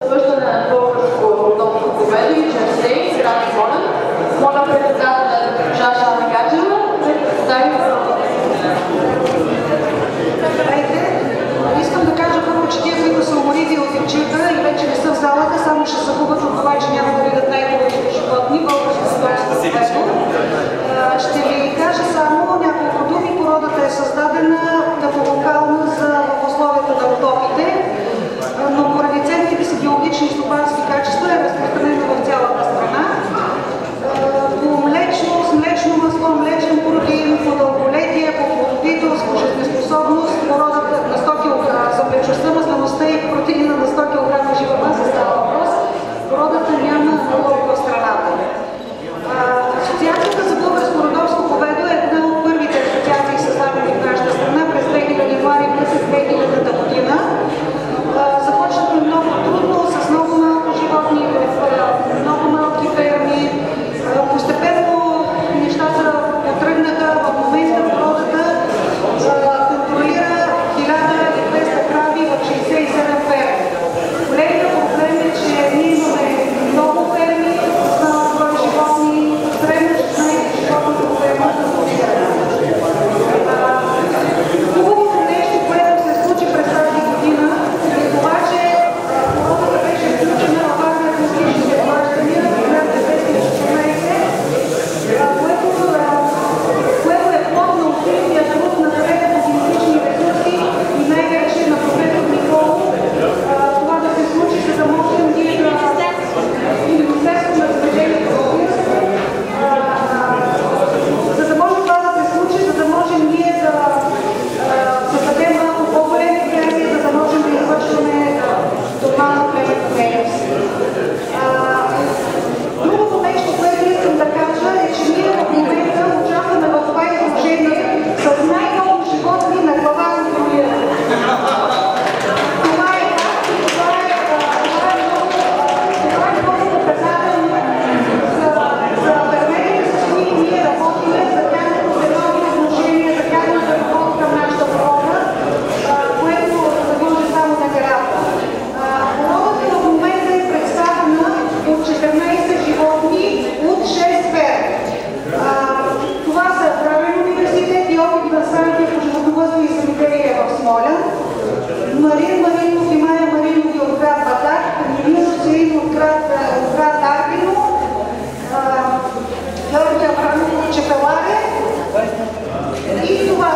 Искам да кажа първо, че тия, които са уморили от вечерта и вече не са в залата, само ще се губят от това, че няма да видят най-хубавите животни, българското. Ще ви кажа само няколко думи. Породата е създадена като локална за условията на родопите, но поради ценните си биологични и стопански качества е разпространена в цялата страна. По млечност, млечно масло, млечен протеин, по дълголетие, по плодовитост, по жизнеспособност, породата на 100 кг за млечността, маслеността и протеина на 100 кг жива маса става въпрос. Породата няма аналог в страната. Асоциацията за българско родовско говедо е една от първите асоциации, създадени в нашата страна през 2000 януари месец 2000 година. Започнахме много трудно, с много малко животни, в много малки ферми. Постепенно нещата потръгнаха. В момента породата контролира 1200 крави в 67 ферми. Големият проблем е, че ние имаме много ферми с малко животни, средно 16 животни по ферма за контролиране. Хубавото нещо, което се случи през тази година, е това, че породата беше включена в агроекологичните плащания на 1914, което е плод на усилия труд на Съвета по генетични ресурси и най-вече на професор Николов. Това да се случи, за да можем ние да Министерството на земеделието, за да може това да се случи, за да можем ние да създадем малко по-големи ферми, за да можем да извършваме нормална фермерска дейност. Другото нещо, което искам да кажа, е, че ние в момента участваме в това изложение с най-много животни на глава контролиране. Това е много показателно за фермерите, с които ние работиме, за тяхното сериозно отношение, за тяхната любов към нашата порода, което да може само да се радва. Породата в момента е представена от 14 животни от 6 ферми. Това са Правен университет и опитна станция по животновъдство и земеделие в Смолян, Марин Маринов и Майя Маринови от град Батак, Емилио Церин от град Арбино, Георги Аврамов от Чепеларе. И това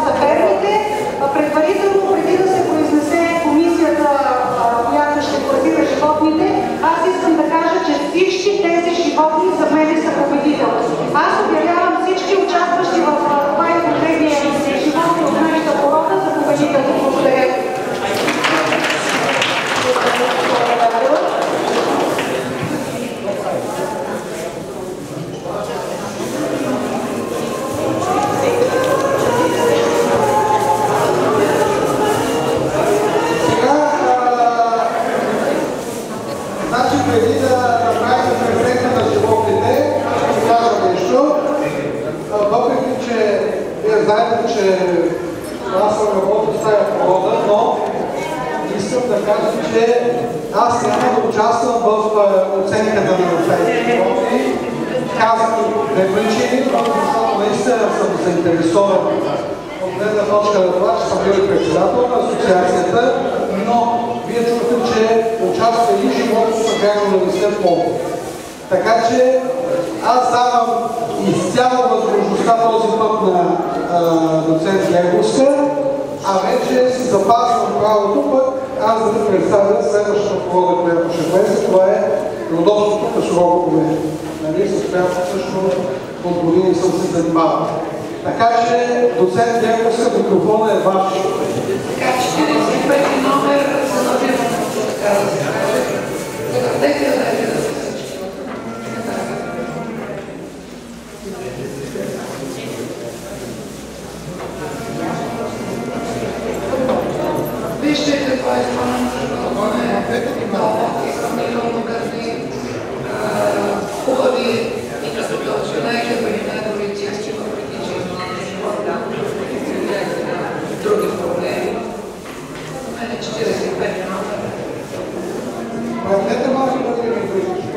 са фермите. Предварително, преди да се произнесе комисията, която ще класира животните, аз искам да кажа, че всички тези животни за мен са победители. Аз обявявам всички участващи в това изложение животни от нашата порода за победители. Благодаря. Преди да направим преврека на животните, ще кажа нещо. Въпреки, че вие знаете, че аз съм работил с тази порода, но искам да кажа, че аз няма да участвам в оценката на тези животни. Казвам две причини, защото наистина съм заинтересован от гледна точка на това, че съм бил председател на асоциацията, но вие чухте, че участва и животно са бяга на листът много. Така че аз давам изцяло възможността този път на доцент Леговска, а вече си запазвам правото пък аз да ви представя следващата порода, която ще влезе. Това е родовското кашово говедо. Нали, с която също от години съм се занимавал. Така че доцент Леговска, микрофона е ваш. Така, 45 номер за новина, така да се каже. Дайте да даде да се всички. Вижте какво е това на милионно гърди, хубави и като точно най-хубави, най-добри тяхти, въпреки че има живота, други проблеми. У мен е 45 номер. Погледнете малки бъдени